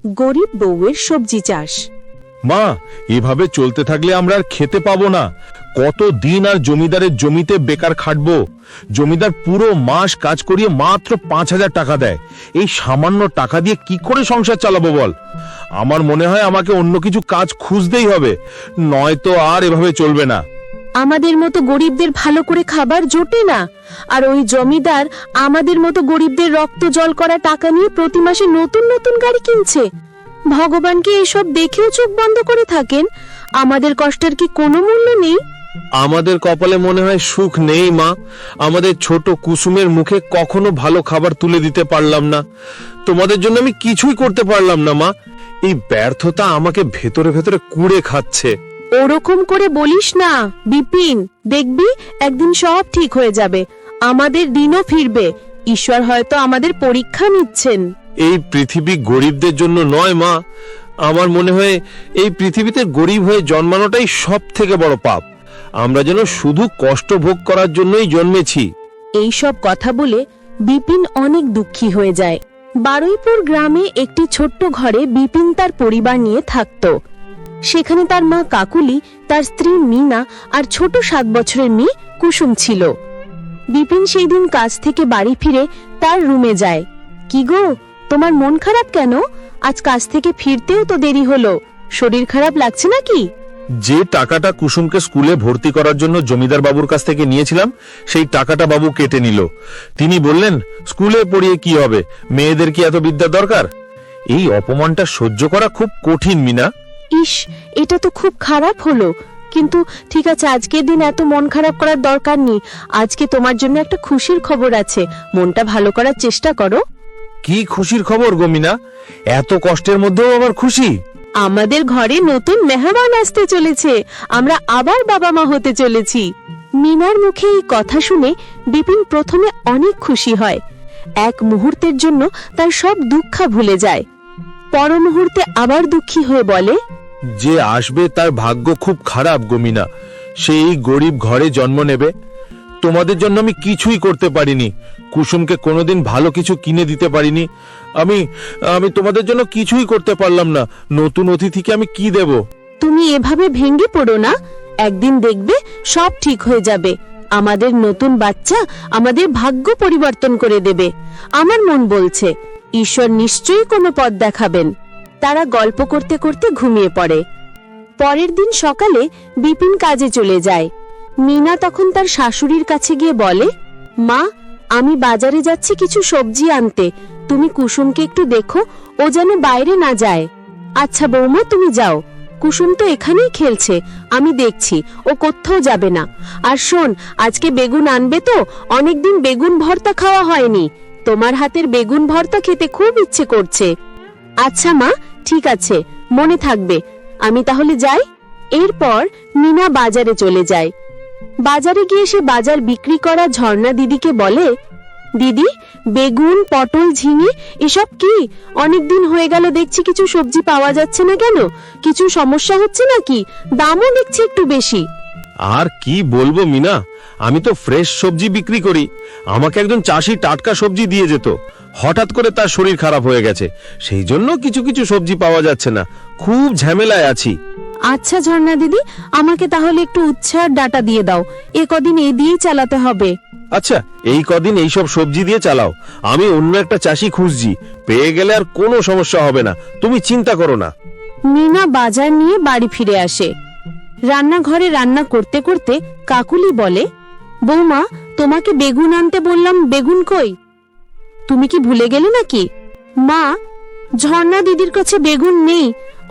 গরিব বউয়ের সবজি চাষ। মা, এভাবে চলতে থাকলে আমরা আর খেতে পাবো না। কত দিন আর জমিদারের জমিতে বেকার খাটবো? জমিদার পুরো মাস কাজ করিয়ে মাত্র 5,000 টাকা দেয়। এই সামান্য টাকা দিয়ে কি করে সংসার চালাবো বল? আমার মনে হয় আমাকে অন্য কিছু কাজ খুঁজতেই হবে, নয়তো আর এভাবে চলবে না। আমাদের মতো গরিবদের ভালো করে খাবার জোটে না, আর ওই জমিদার আমাদের মতো গরিবদের রক্ত জল করা টাকা নিয়ে প্রতি মাসে নতুন নতুন গাড়ি কিনছে। ভগবানকে এসব দেখেও চোখ বন্ধ করে থাকেন। আমাদের কষ্টের কি কোনো মূল্য নেই? আমাদের কপালে মনে হয় সুখ নেই মা। আমাদের ছোট কুসুমের মুখে কখনো ভালো খাবার তুলে দিতে পারলাম না। তোমাদের জন্য আমি কিছুই করতে পারলাম না মা। এই ব্যর্থতা আমাকে ভেতরে ভেতরে কুড়ে খাচ্ছে। ওরকম করে বলিস না বিপিন, দেখবি একদিন সব ঠিক হয়ে যাবে। আমাদের দিনও ফিরবে। ঈশ্বর হয়তো আমাদের পরীক্ষা নিচ্ছেন। এই পৃথিবী গরিবদের জন্য নয় মা। আমার মনে হয় এই পৃথিবীতে গরিব হয়ে জন্মানোটাই সব থেকে বড় পাপ। আমরা যেন শুধু কষ্ট ভোগ করার জন্যই জন্মেছি। এই সব কথা বলে বিপিন অনেক দুঃখী হয়ে যায়। বারুইপুর গ্রামে একটি ছোট্ট ঘরে বিপিন তার পরিবার নিয়ে থাকত। সেখানে তার মা কাকুলি, তার স্ত্রী মিনা আর ছোট 7 বছরের মেয়ে কুসুম ছিল। বিপিন সেই দিন কাজ থেকে বাড়ি ফিরে তার রুমে যায়। কি গো, তোমার মন খারাপ কেন? আজ কাজ থেকে ফিরতেও তো দেরি হলো। শরীর খারাপ লাগছে নাকি? যে টাকাটা কুসুমকে স্কুলে ভর্তি করার জন্য জমিদার বাবুর কাছ থেকে নিয়েছিলাম, সেই টাকাটা বাবু কেটে নিল। তিনি বললেন, স্কুলে পড়িয়ে কি হবে, মেয়েদের কি এত বিদ্যা দরকার? এই অপমানটা সহ্য করা খুব কঠিন মিনা। ইস, এটা তো খুব খারাপ হলো। কিন্তু ঠিক আছে, আজকের দিন এত মন খারাপ করার দরকার নেই। আজকে তোমার জন্য একটা খুশির খবর আছে। মনটা ভালো করার চেষ্টা করো। কি খুশির খবর গো মিনা? এত কষ্টের মধ্যেও আবার খুশি? আমাদের ঘরে নতুন মেহমান আসতে চলেছে। আমরা আবার বাবা মা হতে চলেছি। মিনার মুখে এই কথা শুনে বিপিন প্রথমে অনেক খুশি হয়। এক মুহূর্তের জন্য তার সব দুঃখ ভুলে যায়। পর মুহূর্তে আবার দুঃখী হয়ে বলে, যে আসবে তার ভাগ্য খুব খারাপ গো মিনা। সেই গরিব ঘরে জন্ম নেবে। তোমাদের জন্য আমি কিছুই করতে পারিনি। কুসুমকে কোনোদিন ভালো কিছু কিনে দিতে পারিনি। আমি তোমাদের জন্য কিছুই করতে পারলাম না। নতুন অতিথিকে আমি কি দেব? তুমি এভাবে ভেঙে পড়ো না। একদিন দেখবে সব ঠিক হয়ে যাবে। আমাদের নতুন বাচ্চা আমাদের ভাগ্য পরিবর্তন করে দেবে। আমার মন বলছে ঈশ্বর নিশ্চয়ই কোনো পথ দেখাবেন। তারা গল্প করতে করতে ঘুমিয়ে পড়ে। পরের দিন সকালে বিপিন কাজে চলে যায়। মিনা তখন তার শাশুড়ির কাছে গিয়ে বলে, মা, আমি বাজারে যাচ্ছি কিছু সবজি আনতে। তুমি কুসুমকে একটু দেখো, ও যেন বাইরে না যায়। আচ্ছা বৌমা, তুমি যাও। কুসুম তো এখানেই খেলছে, আমি দেখছি, ও কোথাও যাবে না। আর শোন, আজকে বেগুন আনবে তো? অনেকদিন বেগুন ভর্তা খাওয়া হয়নি। তোমার হাতের বেগুন ভর্তা খেতে খুব ইচ্ছে করছে। আচ্ছা মা, ঠিক আছে, মনে থাকবে। আমি তাহলে যাই। এরপর মিনা বাজারে চলে যায়। বাজারে গিয়ে সে বাজার বিক্রি করা ঝর্ণা দিদিকে বলে, দিদি, বেগুন, পটল, ঝিঙে এসব কি? অনেকদিন হয়ে গেল, দেখছি কিছু সবজি পাওয়া যাচ্ছে না কেন? কিছু সমস্যা হচ্ছে নাকি? দামও দেখছি একটু বেশি। আর কি বলবো মিনা, আমি তো ফ্রেশ সবজি বিক্রি করি। আমাকে একজন চাষি টাটকা সবজি দিয়ে যেত। হঠাৎ করে তার শরীর খারাপ হয়ে গেছে, সেই জন্য কিছু কিছু সবজি পাওয়া যাচ্ছে না। খুব ঝামেলায় আছি। আচ্ছা ঝর্ণা দিদি, আমাকে তাহলে একটু উচ্ছে আর ডাটা দিয়ে দাও। এ কদিন এই দিয়েই চালাতে হবে। আচ্ছা, এই কদিন এইসব সবজি দিয়ে চালাও। আমি অন্য একটা চাষি খুঁজছি, পেয়ে গেলে আর কোনো সমস্যা হবে না, তুমি চিন্তা করো না। মিনা বাজার নিয়ে বাড়ি ফিরে আসে। রান্নাঘরে রান্না করতে করতে কাকুলি বলে, বৌমা, তোমাকে বেগুন আনতে বললাম, বেগুন কই? তুমি কি ভুলে গেলে নাকি? মা, ঝর্ণা দিদির কাছে বেগুন নেই।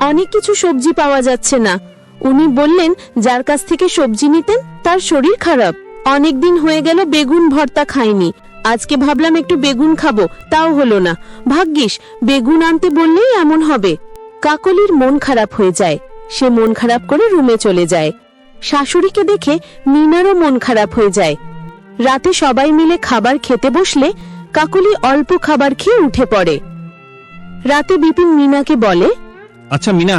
অনেক কিছু সবজি পাওয়া যাচ্ছে না। উনি বললেন যার কাছ থেকে সবজি নিতেন তার শরীর খারাপ। অনেকদিন হয়ে গেল বেগুন ভর্তা খাইনি। আজকে ভাবলাম একটু বেগুন খাবো, তাও হলো না। ভাগ্যিস বেগুন আনতে বললেই এমন হবে। কাকলির মন খারাপ হয়ে যায়। সে মন খারাপ করে রুমে চলে যায়। শাশুড়িকে দেখে মিনারও মন খারাপ হয়ে যায়। রাতে সবাই মিলে খাবার খেতে বসলে কাকলি অল্প খাবার খেয়ে উঠে পড়ে। রাতে বিপিন মিনাকে বলে, আচ্ছা মিনা,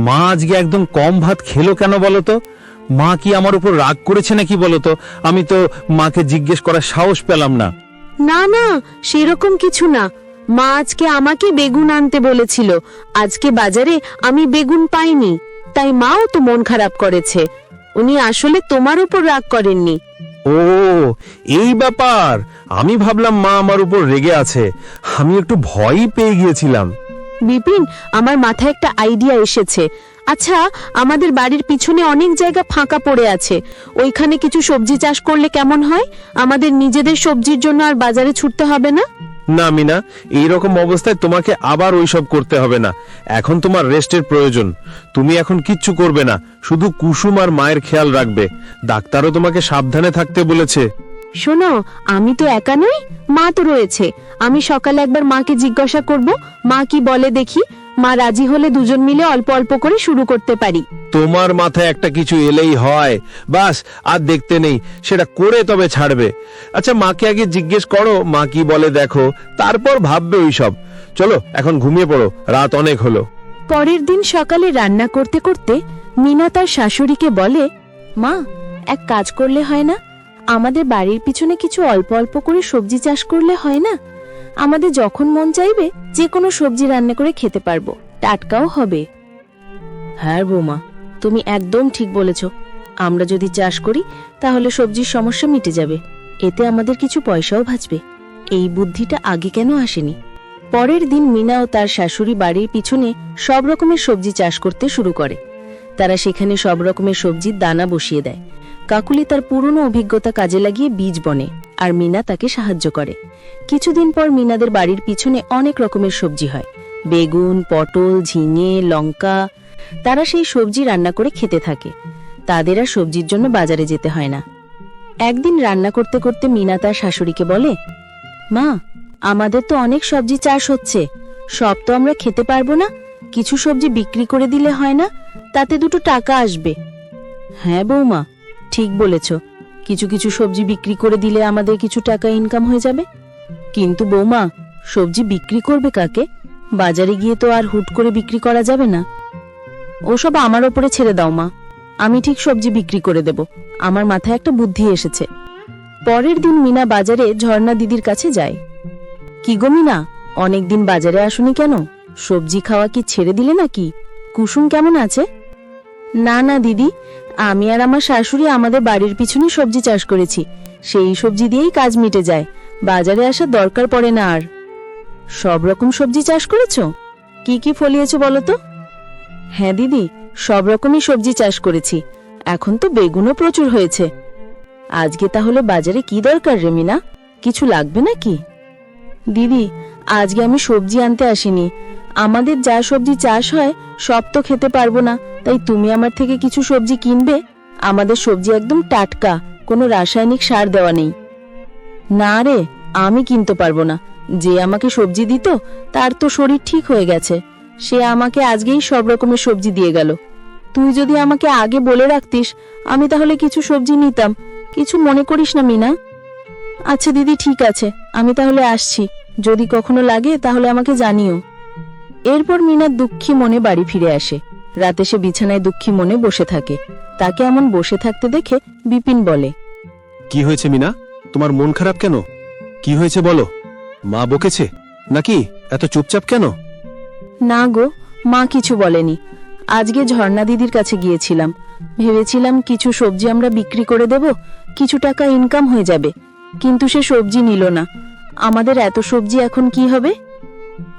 মা আজকে একদম কম ভাত খেলো কেন বলতো? মা কি আমার উপর রাগ করেছে নাকি বলতো? আমি তো মাকে জিজ্ঞেস করার সাহস পেলাম না। না না, সেরকম কিছু না। মা আজকে আমাকে বেগুন আনতে বলেছিল, আজকে বাজারে আমি বেগুন পাইনি, তাই মাও তো মন খারাপ করেছে। উনি আসলে তোমার উপর রাগ করেননি। ও, এই ব্যাপার। আমি ভাবলাম মা আমার উপর রেগে আছে। আমি একটু ভয়ই পেয়ে গিয়েছিলাম। বিপিন, আমার মাথায় একটা আইডিয়া এসেছে। আচ্ছা, আমাদের বাড়ির পিছনে অনেক জায়গা ফাঁকা পড়ে আছে, ওইখানে কিছু সবজি চাষ করলে কেমন হয়? আমাদের নিজেদের সবজির জন্য আর বাজারে ছুটতে হবে না। না মিনা, এইরকম অবস্থায় তোমাকে আবার ওইসব করতে হবে না। এখন তোমার রেস্টের প্রয়োজন। তুমি এখন কিচ্ছু করবে না, শুধু কুসুম আর মায়ের খেয়াল রাখবে। ডাক্তারও তোমাকে সাবধানে থাকতে বলেছে। শোনো, আমি তো একা নই, মা তো রয়েছে। আমি সকালে একবার মাকে জিজ্ঞাসা করব, মা কি বলে দেখি। মা রাজি হলে দুজন মিলে অল্প অল্প করে শুরু করতে পারি। তোমার মাথায় একটা কিছু এলেই হয়, বাস, আর দেখতে নেই। সেটা করে তবে ছাড়বে। আচ্ছা, মাকে আগে জিজ্ঞেস করো, মা কি বলে দেখো, তারপর ভাববে ওইসব। চলো এখন ঘুমিয়ে পড়ো, রাত অনেক হলো। পরের দিন সকালে রান্না করতে করতে মিনা তার শাশুড়িকে বলে, মা, এক কাজ করলে হয় না? আমাদের বাড়ির পিছনে কিছু অল্প অল্প করে সবজি চাষ করলে হয় না? আমাদের যখন মন চাইবে যে কোনো সবজি রান্না করে খেতে পারবো, টাটকাও হবে। হ্যাঁ বৌমা, তুমি একদম ঠিক বলেছ। আমরা যদি চাষ করি তাহলে সবজির সমস্যা মিটে যাবে, এতে আমাদের কিছু পয়সাও বাঁচবে। এই বুদ্ধিটা আগে কেন আসেনি? পরের দিন মিনা ও তার শাশুড়ি বাড়ির পিছনে সব রকমের সবজি চাষ করতে শুরু করে। তারা সেখানে সব রকমের সবজির দানা বসিয়ে দেয়। কাকুলি তার পুরনো অভিজ্ঞতা কাজে লাগিয়ে বীজ বনে, আর মিনা তাকে সাহায্য করে। কিছুদিন পর মিনাদের বাড়ির পিছনে অনেক রকমের সবজি হয়, বেগুন, পটল, ঝিঙে, লঙ্কা। তারা সেই সবজি রান্না করে খেতে থাকে। তাদের আর সবজির জন্য বাজারে যেতে হয় না। একদিন রান্না করতে করতে মিনা তার শাশুড়িকে বলে, মা, আমাদের তো অনেক সবজি চাষ হচ্ছে, সব তো আমরা খেতে পারবো না। কিছু সবজি বিক্রি করে দিলে হয় না? তাতে দুটো টাকা আসবে। হ্যাঁ বৌমা, ঠিক বলেছ। কিছু কিছু সবজি বিক্রি করে দিলে আমাদের কিছু টাকা ইনকাম হয়ে যাবে। কিন্তু বৌমা, সবজি বিক্রি করবে কাকে? বাজারে গিয়ে তো আর হুট করে বিক্রি করা যাবে না। ওসব আমার ওপরে ছেড়ে দাও মা, আমি ঠিক সবজি বিক্রি করে দেব। আমার মাথায় একটা বুদ্ধি এসেছে। পরের দিন মিনা বাজারে ঝর্ণা দিদির কাছে যায়। কি গো মিনা, অনেকদিন বাজারে আসুনি কেন? সবজি খাওয়া কি ছেড়ে দিলে নাকি? কুসুম কেমন আছে? না না দিদি, আমি আর আমার শাশুড়ি আমাদের বাড়ির পিছনে সবজি চাষ করেছি, সেই সবজি দিয়েই কাজ মিটে যায়, বাজারে আসার দরকার পড়ে না আর। সব রকম সবজি চাষ করেছো? কি কি ফলিয়েছো বলো তো? হ্যাঁ দিদি, সব রকমই সবজি চাষ করেছি। এখন তো বেগুনও প্রচুর হয়েছে। আজকে তাহলে বাজারে কি দরকার রে মিনা? কিছু লাগবে নাকি? দিদি, আজকে আমি সবজি আনতে আসিনি। আমাদের যা সবজি চাষ হয় সব তো খেতে পারবো না, তাই তুমি আমার থেকে কিছু সবজি কিনবে। আমাদের সবজি একদম টাটকা, কোনো রাসায়নিক সার দেওয়া নেই। না রে, আমি কিনতে পারবো না। যে আমাকে সবজি দিত তার তো শরীর ঠিক হয়ে গেছে, সে আমাকে আজকেই সব রকমের সবজি দিয়ে গেল। তুই যদি আমাকে আগে বলে রাখতিস, আমি তাহলে কিছু সবজি নিতাম। কিছু মনে করিস না মিনা? আচ্ছা দিদি, ঠিক আছে, আমি তাহলে আসছি। যদি কখনো লাগে তাহলে আমাকে জানিও। এরপর মিনা দুঃখী মনে বাড়ি ফিরে আসে। রাতে সে বিছানায় দুঃখী মনে বসে থাকে। তাকে এমন বসে থাকতে দেখে বিপিন বলে, কি হয়েছে মিনা, তোমার মন খারাপ কেন? কি হয়েছে বলো? মা বকেছে নাকি? এত চুপচাপ কেন? না গো, মা কিছু বলেনি। আজকে ঝর্ণা দিদির কাছে গিয়েছিলাম, ভেবেছিলাম কিছু সবজি আমরা বিক্রি করে দেব, কিছু টাকা ইনকাম হয়ে যাবে, কিন্তু সে সবজি নিল না। আমাদের এত সবজি এখন কি হবে?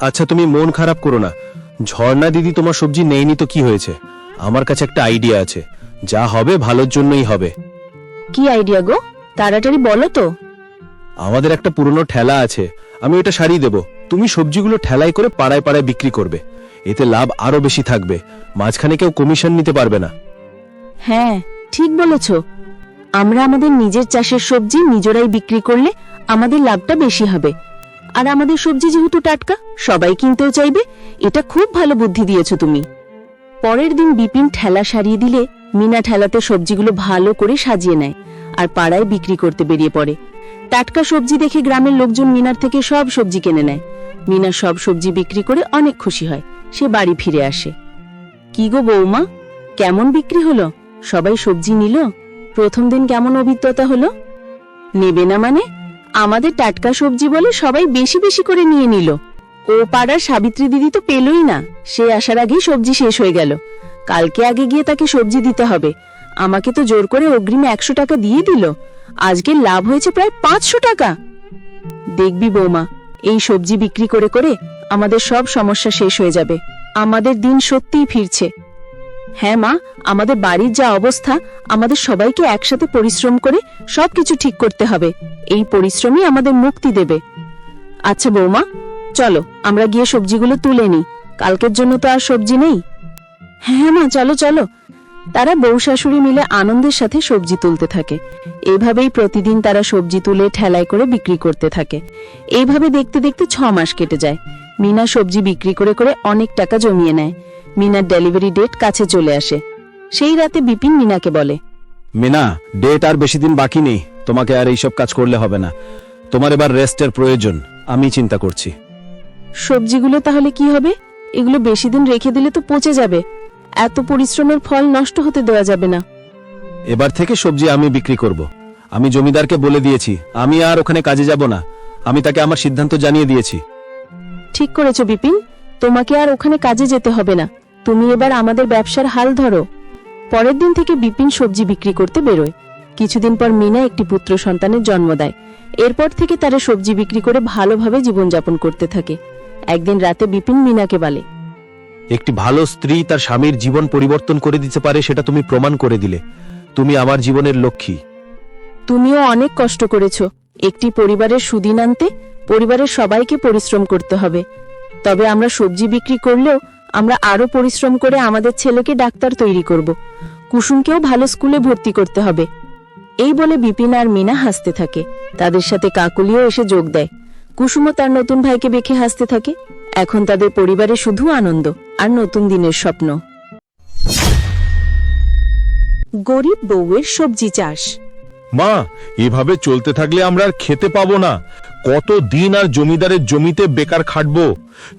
আচ্ছা, তুমি মন খারাপ করো না। ঝর্ণা দিদি তোমার সবজি নেয়নি তো কি হয়েছে? আমার কাছে একটা আইডিয়া আছে, যা হবে ভালোর জন্যই হবে। কি আইডিয়া গো? তাড়াতাড়ি বলো তো। আমাদের একটা পুরনো ঠেলা আছে, আমি ওটা সারিয়ে দেব। তুমি সবজিগুলো ঠেলায় করে পাড়ায় পাড়ায় বিক্রি করবে, এতে লাভ আরো বেশি থাকবে। মাঝখানে কেউ কমিশন নিতে পারবে না। হ্যাঁ, ঠিক বলেছ। আমরা আমাদের নিজের চাষের সবজি নিজেরাই বিক্রি করলে আমাদের লাভটা বেশি হবে। আর আমাদের সবজি যেহেতু টাটকা, সবাই কিনতেও চাইবে। এটা খুব ভালো বুদ্ধি দিয়েছো তুমি। পরের দিন বিপিন ঠেলা সারিয়ে দিলে মিনা ঠেলাতে সবজিগুলো ভালো করে সাজিয়ে নেয় আর পাড়ায় বিক্রি করতে বেরিয়ে পড়ে। টাটকা সবজি দেখে গ্রামের লোকজন মিনার থেকে সব সবজি কিনে নেয়। মিনা সব সবজি বিক্রি করে অনেক খুশি হয়। সে বাড়ি ফিরে আসে। কি গো বৌমা, কেমন বিক্রি হলো? সবাই সবজি নিল? প্রথম দিন কেমন অভিজ্ঞতা হলো? নেবে না মানে? আমাদের টাটকা সবজি বলে সবাই বেশি বেশি করে নিয়ে নিল। ও পাড়ার সাবিত্রী দিদি তো পেলই না, সে আসার আগেই সবজি শেষ হয়ে গেল। কালকে আগে গিয়ে তাকে সবজি দিতে হবে। আমাকে তো জোর করে অগ্রিমে 100 টাকা দিয়ে দিল। আজকে লাভ হয়েছে প্রায় 500 টাকা। দেখবি বৌমা, এই সবজি বিক্রি করে করে আমাদের সব সমস্যা শেষ হয়ে যাবে। আমাদের দিন সত্যিই ফিরছে। হ্যাঁ মা, আমাদের বাড়ির যা অবস্থা, আমাদের সবাইকে একসাথে পরিশ্রম করে সবকিছু ঠিক করতে হবে। এই পরিশ্রমই আমাদের মুক্তি দেবে। আচ্ছা বৌমা, চলো আমরা গিয়ে সবজিগুলো তুলে নিই। কালকের জন্য তো আর সবজি নেই। হ্যাঁ মা, চলো চলো। তারা বউ শাশুড়ি মিলে আনন্দের সাথে সবজি তুলতে থাকে। এইভাবেই প্রতিদিন তারা সবজি তুলে ঠেলায় করে বিক্রি করতে থাকে। এইভাবে দেখতে দেখতে 6 মাস কেটে যায়। মিনা সবজি বিক্রি করে করে অনেক টাকা জমিয়ে নেয়। মিনার ডেলিভারি ডেট কাছে চলে আসে। সেই রাতে বিপিন মিনাকে বলে, মিনা, ডেট আর বেশি দিন বাকি নেই। তোমাকে আর এইসব কাজ করলে হবে না। তোমার এবার রেস্টের প্রয়োজন। আমি চিন্তা করছি। সবজিগুলো তাহলে কি হবে? এগুলো বেশি দিন রেখে দিলে তো পচে যাবে। এত পরিশ্রমের ফল নষ্ট হতে দেওয়া যাবে না। এবার থেকে সবজি আমি বিক্রি করব। আমি জমিদারকে বলে দিয়েছি, আমি আর ওখানে কাজে যাব না। আমি তাকে আমার সিদ্ধান্ত জানিয়ে দিয়েছি। ঠিক করেছো বিপিন, তোমাকে আর ওখানে কাজে যেতে হবে না। তুমি এবার আমাদের ব্যবসার হাল ধরো। পরের দিন থেকে বিপিন সবজি বিক্রি করতে বেরোয়। কিছুদিন পর মিনা একটি পুত্র সন্তানের জন্ম দেয়। এরপর থেকে তারা সবজি বিক্রি করে ভালোভাবে জীবনযাপন করতে থাকে। একদিন রাতে বিপিন মিনাকে বলে, একটি ভালো স্ত্রী তার স্বামীর জীবন পরিবর্তন করে দিতে পারে, সেটা তুমি প্রমাণ করে দিলে। তুমি আমার জীবনের লক্ষ্মী। তুমিও অনেক কষ্ট করেছো। একটি পরিবারের সুদিন আনতে পরিবারের সবাইকে পরিশ্রম করতে হবে। তবে আমরা সবজি বিক্রি করলেও আমরা আরো পরিশ্রম করে আমাদের ছেলেকে ডাক্তার তৈরি করব। কুসুমকেও ভালো স্কুলে ভর্তি করতে হবে। এই বলে বিপিন আর মিনা হাসতে থাকে। তাদের সাথে কাকুলিও এসে যোগ দেয়। কুসুমও তার নতুন ভাইকে দেখে হাসতে থাকে। এখন তাদের পরিবারে শুধু আনন্দ আর নতুন দিনের স্বপ্ন। গরিব বউয়ের সবজি চাষ। মা, এভাবে চলতে থাকলে আমরা আর খেতে পাবো না। কত দিন আর জমিদারের জমিতে বেকার খাটবো?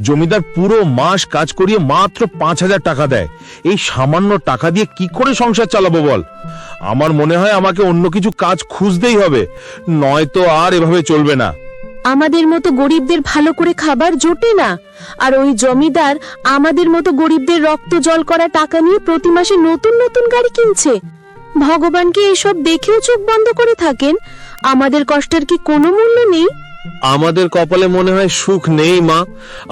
জমিদার পুরো মাস কাজ করিয়ে মাত্র 5,000 টাকা দেয়। এই সামান্য টাকা দিয়ে কি করে সংসার চালাবো বল? আমার মনে হয় আমাকে অন্য কিছু কাজ খুঁজতেই হবে, নয়তো আর এভাবে চলবে না। আমাদের মতো গরিবদের ভালো করে খাবার জোটে না, আর ওই জমিদার আমাদের মতো গরিবদের রক্ত জল করা টাকা নিয়ে প্রতি মাসে নতুন নতুন গাড়ি কিনছে। ভগবানকে এসব দেখেও চোখ বন্ধ করে থাকেন। আমাদের কষ্টের কি কোনো মূল্য নেই? আমাদের কপালে মনে হয় সুখ নেই মা।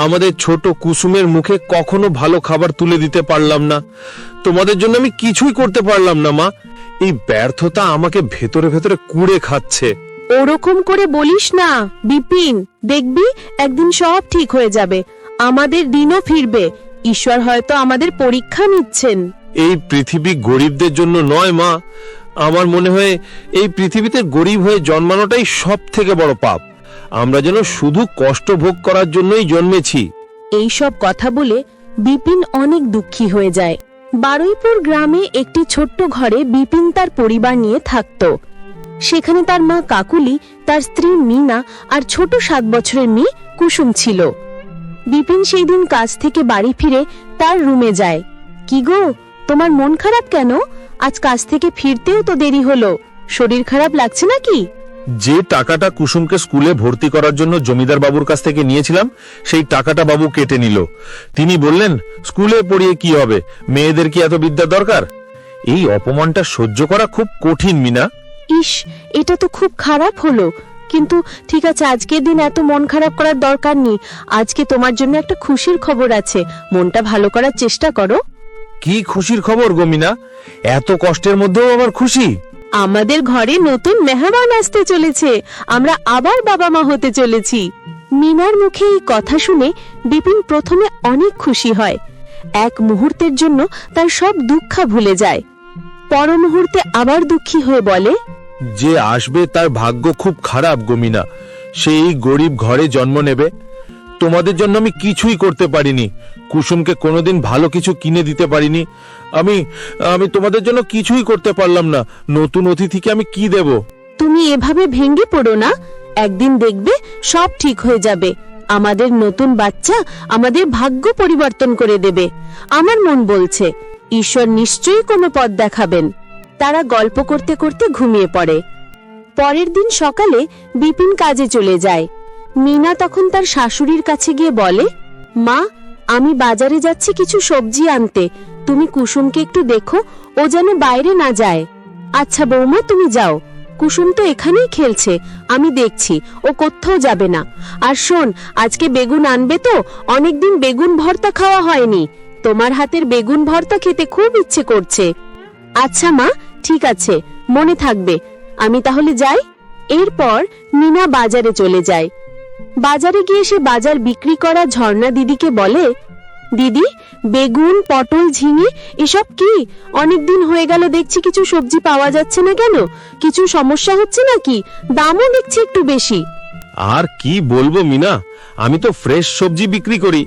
আমাদের ছোট কুসুমের মুখে কখনো ভালো খাবার তুলে দিতে পারলাম না। তোমাদের জন্য আমি কিছুই করতে পারলাম না মা। এই ব্যর্থতা আমাকে ভেতরে ভেতরে কুড়ে খাচ্ছে। ওরকম করে বলিস না বিপিন, দেখবি একদিন সব ঠিক হয়ে যাবে। আমাদের দিনও ফিরবে। ঈশ্বর হয়তো আমাদের পরীক্ষা নিচ্ছেন। এই পৃথিবী গরিবদের জন্য নয় মা। আমার মনে হয় এই পৃথিবীতে গরিব হয়ে জন্মানোটাই সব থেকে বড় পাপ। আমরা যেন শুধু কষ্ট ভোগ করার জন্যই জন্মেছি। এইসব কথা বলে বিপিন অনেক দুঃখী হয়ে যায়। বারুইপুর গ্রামে একটি ছোট্ট ঘরে বিপিন তার পরিবার নিয়ে থাকত। সেখানে তার মা কাকুলি, তার স্ত্রী মিনা আর ছোট 7 বছরের মেয়ে কুসুম ছিল। বিপিন সেই দিন কাজ থেকে বাড়ি ফিরে তার রুমে যায়। কি গো, তোমার মন খারাপ কেন? আজ কাজ থেকে ফিরতেও তো দেরি হলো। শরীর খারাপ লাগছে নাকি? যে টাকাটা কুসুমকে স্কুলে ভর্তি করার জন্য জমিদার বাবুর কাছ থেকে নিয়েছিলাম, সেই টাকাটা বাবু কেটে নিল। তিনি বললেন, স্কুলে পড়িয়ে কি হবে, মেয়েদের কি এত বিদ্যা দরকার? এই অপমানটা সহ্য করা খুব কঠিন মিনা। ইস, এটা তো খুব খারাপ হলো। কিন্তু ঠিক আছে, আজকের দিন এত মন খারাপ করার দরকার নেই। আজকে তোমার জন্য একটা খুশির খবর আছে। মনটা ভালো করার চেষ্টা করো। কি খুশির খবর গো মিনা? এত কষ্টের মধ্যেও আবার খুশি? আমাদের ঘরে নতুন মেহমান আসতে চলেছে। আমরা আবার বাবা মা হতে চলেছি। মিনার মুখে এই কথা শুনে বিপিন প্রথমে অনেক খুশি হয়। এক মুহূর্তের জন্য তার সব দুঃখ ভুলে যায়। পর মুহূর্তে আবার দুঃখী হয়ে বলে, যে আসবে তার ভাগ্য খুব খারাপ গো মিনা। সেই গরিব ঘরে জন্ম নেবে। তোমাদের জন্য আমি কিছুই করতে পারিনি। কুসুমকে কোনোদিন ভালো কিছু কিনে দিতে পারিনি। আমি তোমাদের জন্য কিছুই করতে পারলাম না। নতুন অতিথিকে আমি কি দেব? তুমি এভাবে ভেঙে পড়ো না। একদিন দেখবে সব ঠিক হয়ে যাবে। আমাদের নতুন বাচ্চা আমাদের ভাগ্য পরিবর্তন করে দেবে। আমার মন বলছে ঈশ্বর নিশ্চয়ই কোনো পথ দেখাবেন। তারা গল্প করতে করতে ঘুমিয়ে পড়ে। পরের দিন সকালে বিপিন কাজে চলে যায়। মিনা তখন তার শাশুড়ির কাছে গিয়ে বলে, মা, আমি বাজারে যাচ্ছি কিছু সবজি আনতে, তুমি কুসুমকে একটু দেখো, ও যেন বাইরে না যায়। আচ্ছা বৌমা, তুমি যাও, কুসুম তো এখানেই খেলছে, আমি দেখছি, ও কোথাও যাবে না। আর শোন, আজকে বেগুন আনবে তো, অনেকদিন বেগুন ভর্তা খাওয়া হয়নি, তোমার হাতের বেগুন ভর্তা খেতে খুব ইচ্ছে করছে। আচ্ছা মা, ঠিক আছে, মনে থাকবে, আমি তাহলে যাই। এরপর মিনা বাজারে চলে যায়। বাজারে গিয়ে সে বাজার বিক্রি করা ঝর্ণা দিদিকে বলে, দিদি, বেগুন, পটল, ঝিঙে এসব কি? অনেকদিন হয়ে গেল, দেখছি কিছু সবজি পাওয়া যাচ্ছে না কেন? কিছু সমস্যা হচ্ছে নাকি? দামও দেখছি একটু বেশি। আর কি বলবো মিনা, আমি তো ফ্রেশ সবজি বিক্রি করি,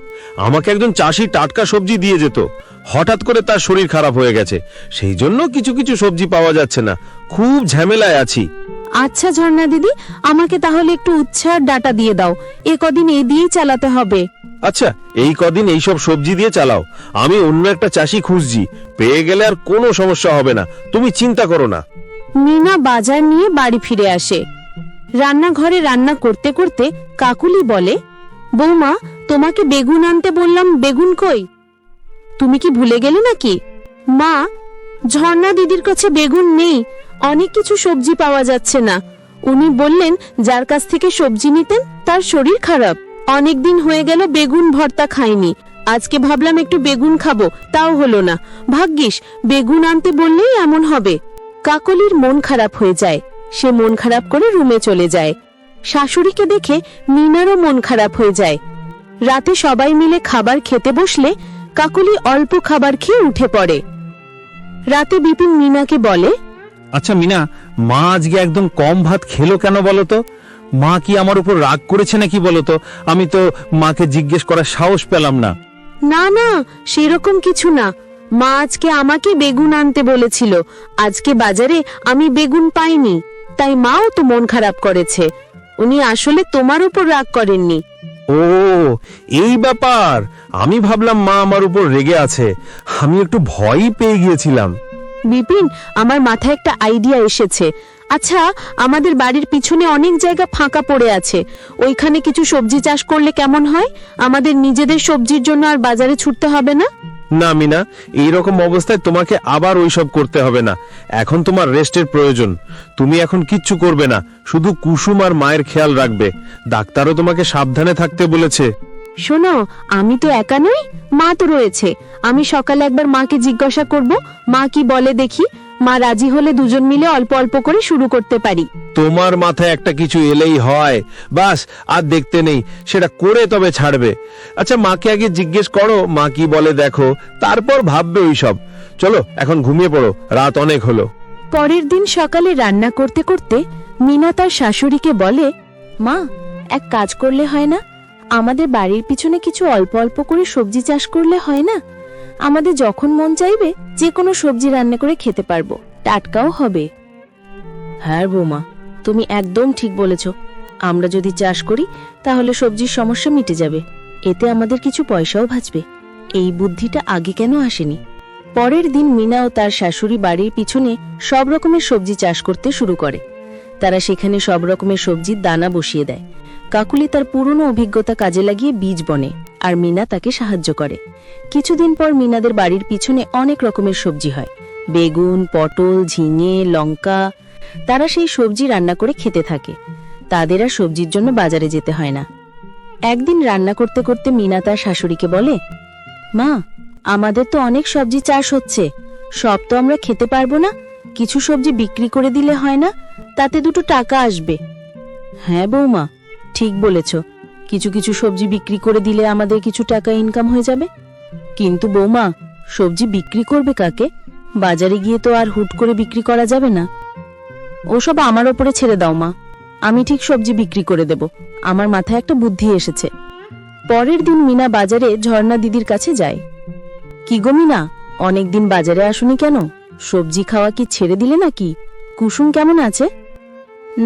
আমাকে একজন চাষি টাটকা সবজি দিয়ে যেত, হঠাৎ করে তার শরীর খারাপ হয়ে গেছে, সেই জন্য কিছু কিছু সবজি পাওয়া যাচ্ছে না, খুব ঝামেলায় আছি। আচ্ছা ঝর্ণা দিদি, আমাকে তাহলে একটু উচ্ছে আর ডাটা দিয়ে দাও, এ কদিন এই দিয়েই চালাতে হবে। আচ্ছা, এই কদিন এইসব সবজি দিয়ে চালাও, আমি অন্য একটা চাষি খুঁজছি, পেয়ে গেলে আর কোনো সমস্যা হবে না, তুমি চিন্তা করো না। মিনা বাজার নিয়ে বাড়ি ফিরে আসে। রান্নাঘরে রান্না করতে করতে কাকুলি বলে, বৌমা, তোমাকে বেগুন আনতে বললাম, বেগুন কই? তুমি কি ভুলে গেলে নাকি? মা, ঝর্ণা দিদির কাছে বেগুন নেই, অনেক কিছু সবজি পাওয়া যাচ্ছে না, উনি বললেন যার কাছ থেকে সবজি নিতেন তার শরীর খারাপ, অনেকদিন হয়ে গেল বেগুন ভর্তা খাইনি, আজকে ভাবলাম একটু বেগুন খাবো, তাও হলো না, ভাগ্যিস বেগুন আনতে বললেই এমন হবে। কাকলির মন খারাপ হয়ে যায়, সে মন খারাপ করে রুমে চলে যায়। শাশুড়িকে দেখে মিনারও মন খারাপ হয়ে যায়। রাতে সবাই মিলে খাবার খেতে বসলে কাকলি অল্প খাবার খেয়ে উঠে পড়ে। রাতে বিপিন মিনাকে বলে, আচ্ছা মিনা, মা আজকে একদম কম ভাত খেলো কেন বলো তো? মা কি আমার উপর রাগ করেছে নাকি বলো তো? আমি তো মাকে জিজ্ঞেস করার সাহস পেলাম না। না না, সেরকম কিছু না, মা আজকে আমাকে বেগুন আনতে বলেছিল, আজকে বাজারে আমি বেগুন পাইনি, তাই মাও তো মন খারাপ করেছে, উনি আসলে তোমার উপর রাগ করেননি। ও, এই ব্যাপার, আমি ভাবলাম মা আমার উপর রেগে আছে, আমি একটু ভয়ই পেয়ে গিয়েছিলাম। বিপিন, আমার মাথায় একটা আইডিয়া এসেছে। আচ্ছা, আমাদের বাড়ির পিছনে অনেক জায়গা ফাঁকা পড়ে আছে, ওইখানে কিছু সবজি চাষ করলে কেমন হয়? আমাদের নিজেদের সবজির জন্য আর বাজারে ছুটতে হবে না। না মিনা, এইরকম অবস্থায় তোমাকে আবার ওইসব করতে হবে না, এখন তোমার রেস্টের প্রয়োজন, তুমি এখন কিচ্ছু করবে না, শুধু কুসুম আর মায়ের খেয়াল রাখবে, ডাক্তারও তোমাকে সাবধানে থাকতে বলেছে। শোনো, আমি তো একা নই, মা তো রয়েছে, আমি সকালে একবার মাকে জিজ্ঞাসা করব, মা কি বলে দেখি, মা রাজি হলে দুজন মিলে অল্প অল্প করে শুরু করতে পারি। তোমার মাথায় একটা কিছু এলেই হয়, বাস, আর দেখতে নেই, সেটা করে তবে ছাড়বে। আচ্ছা, মাকে আগে জিজ্ঞেস করো, মা কি বলে দেখো, তারপর ভাববে ওইসব। চলো এখন ঘুমিয়ে পড়ো, রাত অনেক হলো। পরের দিন সকালে রান্না করতে করতে মিনা তার শাশুড়িকে বলে, মা, এক কাজ করলে হয় না? আমাদের বাড়ির পিছনে কিছু অল্প অল্প করে সবজি চাষ করলে হয় না? আমাদের যখন মন চাইবে যে কোনো সবজি রান্না করে খেতে পারবো, টাটকাও হবে। হ্যাঁ বৌমা, তুমি একদম ঠিক বলেছ, আমরা যদি চাষ করি তাহলে সবজির সমস্যা মিটে যাবে, এতে আমাদের কিছু পয়সাও বাঁচবে। এই বুদ্ধিটা আগে কেন আসেনি? পরের দিন মিনা ও তার শাশুড়ি বাড়ির পিছনে সব রকমের সবজি চাষ করতে শুরু করে। তারা সেখানে সব রকমের সবজির দানা বসিয়ে দেয়। কাকুলি তার পুরনো অভিজ্ঞতা কাজে লাগিয়ে বীজ বনে, আর মিনা তাকে সাহায্য করে। কিছুদিন পর মিনাদের বাড়ির পিছনে অনেক রকমের সবজি হয়, বেগুন, পটল, ঝিঙে, লঙ্কা। তারা সেই সবজি রান্না করে খেতে থাকে, তাদের আর সবজির জন্য বাজারে যেতে হয় না। একদিন রান্না করতে করতে মিনা তার শাশুড়িকে বলে, মা, আমাদের তো অনেক সবজি চাষ হচ্ছে, সব তো আমরা খেতে পারবো না, কিছু সবজি বিক্রি করে দিলে হয় না? তাতে দুটো টাকা আসবে। হ্যাঁ বৌমা, ঠিক বলেছ, কিছু কিছু সবজি বিক্রি করে দিলে আমাদের কিছু টাকা ইনকাম হয়ে যাবে। কিন্তু বৌমা, সবজি বিক্রি করবে কাকে? বাজারে গিয়ে তো আর হুট করে বিক্রি করা যাবে না। ওসব আমার ওপরে ছেড়ে দাও মা, আমি ঠিক সবজি বিক্রি করে দেব, আমার মাথায় একটা বুদ্ধি এসেছে। পরের দিন মিনা বাজারে ঝর্ণা দিদির কাছে যায়। কি গো মিনা, অনেকদিন বাজারে আসুনি কেন? সবজি খাওয়া কি ছেড়ে দিলে নাকি? কুসুম কেমন আছে?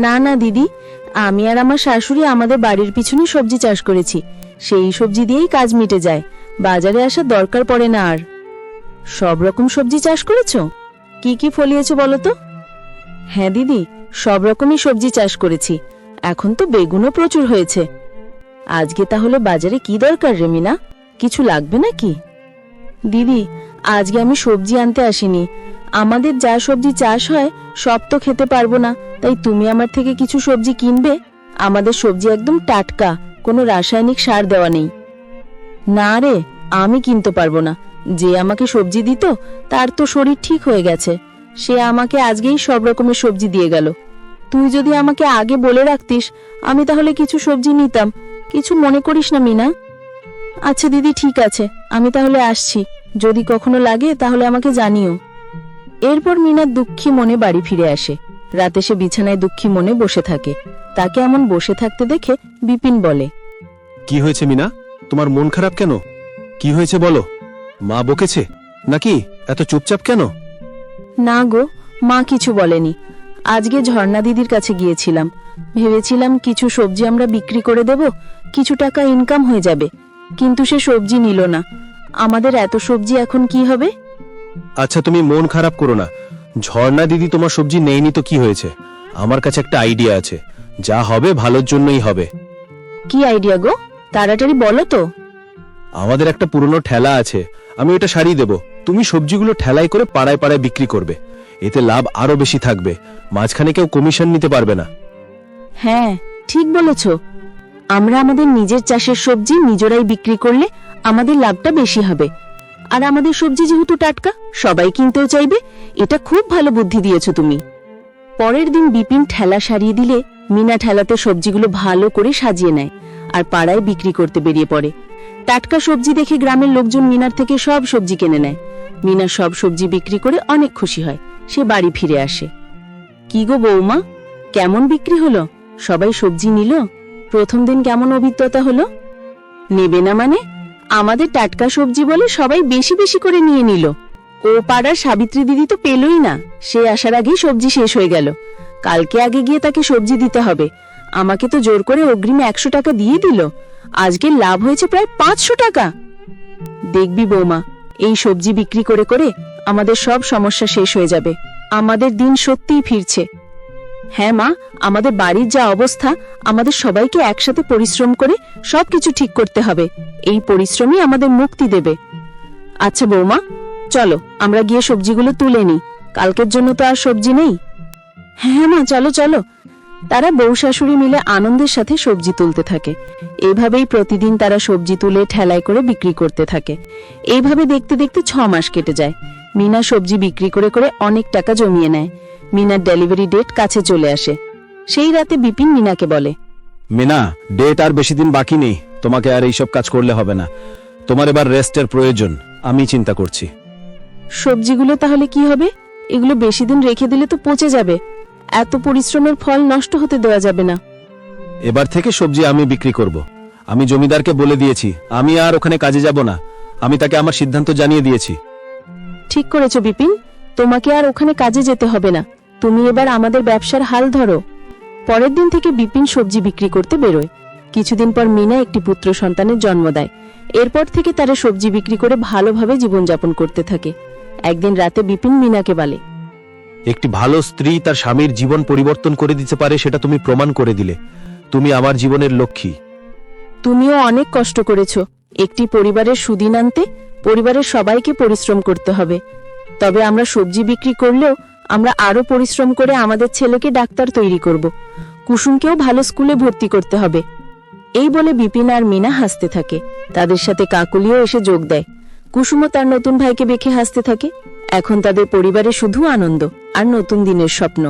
না না দিদি, আমি আর আমার শাশুড়ি আমাদের বাড়ির পিছনে সবজি চাষ করেছি, সেই সবজি দিয়েই কাজ মিটে যায়, বাজারে আসার দরকার পড়ে না আর। সব রকম সবজি চাষ করেছো? কি কি ফলিয়েছো বলো তো? হ্যাঁ দিদি, সব রকমই সবজি চাষ করেছি, এখন তো বেগুনও প্রচুর হয়েছে, আজকে তাহলে বাজারে কি দরকার রে মিনা? কিছু লাগবে নাকি? দিদি, আজকে আমি সবজি আনতে আসিনি। আমাদের যা সবজি চাষ হয় সব তো খেতে পারবো না, তাই তুমি আমার থেকে কিছু সবজি কিনবে। আমাদের সবজি একদম টাটকা, কোনো রাসায়নিক সার দেওয়া নেই। না রে, আমি কিনতে পারবো না। যে আমাকে সবজি দিত তার তো শরীর ঠিক হয়ে গেছে, সে আমাকে আজকেই সব রকমের সবজি দিয়ে গেল। তুই যদি আমাকে আগে বলে রাখতিস, আমি তাহলে কিছু সবজি নিতাম। কিছু মনে করিস না মিনা? আচ্ছা দিদি, ঠিক আছে, আমি তাহলে আসছি। যদি কখনো লাগে তাহলে আমাকে জানিও। এরপর মিনা দুঃখী মনে বাড়ি ফিরে আসে। রাতে সে বিছানায় দুঃখী মনে বসে থাকে। তাকে এমন বসে থাকতে দেখে বিপিন বলে, কি হয়েছে মিনা, তোমার মন খারাপ কেন? কি হয়েছে বলো? মা বকেছে নাকি? এত চুপচাপ কেন? না গো, মা কিছু বলেনি। আজকে ঝর্ণা দিদির কাছে গিয়েছিলাম। ভেবেছিলাম কিছু সবজি আমরা বিক্রি করে দেব, কিছু টাকা ইনকাম হয়ে যাবে, কিন্তু সে সবজি নিল না। আমাদের এত সবজি এখন কি হবে? আচ্ছা, তুমি মন খারাপ করো না। ঝর্ণা দিদি তোমার সবজি নেয়নি তো কি হয়েছে? আমার কাছে একটা আইডিয়া আছে, যা হবে ভালোর জন্যই হবে। কি আইডিয়া গো? তাড়াতাড়ি বলো তো। আমাদের একটা পুরনো ঠেলা আছে, আমি ওটা সারিয়ে দেব। তুমি সবজিগুলো ঠেলায় করে পাড়ায় পাড়ায় বিক্রি করবে, এতে লাভ আরো বেশি থাকবে। মাঝখানে কেউ কমিশন নিতে পারবে না। হ্যাঁ, ঠিক বলেছ। আমরা আমাদের নিজের চাষের সবজি নিজেরাই বিক্রি করলে আমাদের লাভটা বেশি হবে। আর আমাদের সবজি যেহেতু টাটকা, সবাই কিনতেও চাইবে। এটা খুব ভালো বুদ্ধি দিয়েছো তুমি। পরের দিন বিপিন ঠেলা সারিয়ে দিলে মিনা ঠেলাতে সবজিগুলো ভালো করে সাজিয়ে নেয় আর পাড়ায় বিক্রি করতে বেরিয়ে পড়ে। টাটকা সবজি দেখে গ্রামের লোকজন মিনার থেকে সব সবজি কিনে নেয়। মিনা সব সবজি বিক্রি করে অনেক খুশি হয়। সে বাড়ি ফিরে আসে। কি গো বৌমা, কেমন বিক্রি হলো? সবাই সবজি নিল? প্রথম দিন কেমন অভিজ্ঞতা হলো? নেবে না মানে? আমাদের টাটকা সবজি বলে সবাই বেশি বেশি করে নিয়ে নিল। ও পাড়ার সাবিত্রী দিদি তো পেলই না, সে আসার আগেই সবজি শেষ হয়ে গেল। কালকে আগে গিয়ে তাকে সবজি দিতে হবে। আমাকে তো জোর করে অগ্রিম 100 টাকা দিয়ে দিল। আজকে লাভ হয়েছে প্রায় 500 টাকা। দেখবি বৌমা, এই সবজি বিক্রি করে করে আমাদের সব সমস্যা শেষ হয়ে যাবে। আমাদের দিন সত্যিই ফিরছে। হ্যাঁ মা, আমাদের বাড়ির যা অবস্থা, আমাদের সবাইকে একসাথে পরিশ্রম করে সবকিছু ঠিক করতে হবে। এই পরিশ্রমই আমাদের মুক্তি দেবে। আচ্ছা বৌমা, চলো আমরা গিয়ে সবজিগুলো তুলে নিই। কালকের জন্য তো আর সবজি নেই। হ্যাঁ মা, চলো চলো। তারা বউ শাশুড়ি মিলে আনন্দের সাথে সবজি তুলতে থাকে। এইভাবেই প্রতিদিন তারা সবজি তুলে ঠেলায় করে বিক্রি করতে থাকে। এইভাবে দেখতে দেখতে 6 মাস কেটে যায়। মিনা সবজি বিক্রি করে করে অনেক টাকা জমিয়ে নেয়। মিনার ডেলিভারি ডেট কাছে চলে আসে। সেই রাতে বিপিন মিনাকে বলে, মিনা, ডেট আর বেশি দিন বাকি নেই। তোমাকে আর এইসব কাজ করলে হবে না। তোমার এবার রেস্টের প্রয়োজন। আমি চিন্তা করছি। সবজিগুলো তাহলে কি হবে? এগুলো বেশি দিন রেখে দিলে তো পচে যাবে। এত পরিশ্রমের ফল নষ্ট হতে দেওয়া যাবে না। এবার থেকে সবজি আমি বিক্রি করব। আমি জমিদারকে বলে দিয়েছি, আমি আর ওখানে কাজে যাব না। আমি তাকে আমার সিদ্ধান্ত জানিয়ে দিয়েছি। ঠিক করেছো বিপিন, তোমাকে আর ওখানে কাজে যেতে হবে না। তুমি এবার আমাদের ব্যবসার হাল ধরো। পরের দিন থেকে বিপিন সবজি বিক্রি করতে বেরোয়। কিছুদিন পর মিনা একটি পুত্র সন্তানের জন্ম দেয়। এরপর থেকে তারা সবজি বিক্রি করে ভালোভাবে জীবনযাপন করতে থাকে। একদিন রাতে বিপিন মিনাকে বলে, একটি ভালো স্ত্রী তার স্বামীর জীবন পরিবর্তন করে দিতে পারে, সেটা তুমি প্রমাণ করে দিলে। তুমি আমার জীবনের লক্ষ্মী। তুমিও অনেক কষ্ট করেছো। একটি পরিবারের সুদিন আনতে পরিবারের সবাইকে পরিশ্রম করতে হবে। তবে আমরা সবজি বিক্রি করলেও আমরা আরো পরিশ্রম করে আমাদের ছেলেকে ডাক্তার তৈরি করব। কুসুমকেও ভালো স্কুলে ভর্তি করতে হবে। এই বলে বিপিন আর মিনা হাসতে থাকে। তাদের সাথে কাকুলিও এসে যোগ দেয়। কুসুমও তার নতুন ভাইকে দেখে হাসতে থাকে। এখন তাদের পরিবারে শুধু আনন্দ আর নতুন দিনের স্বপ্ন।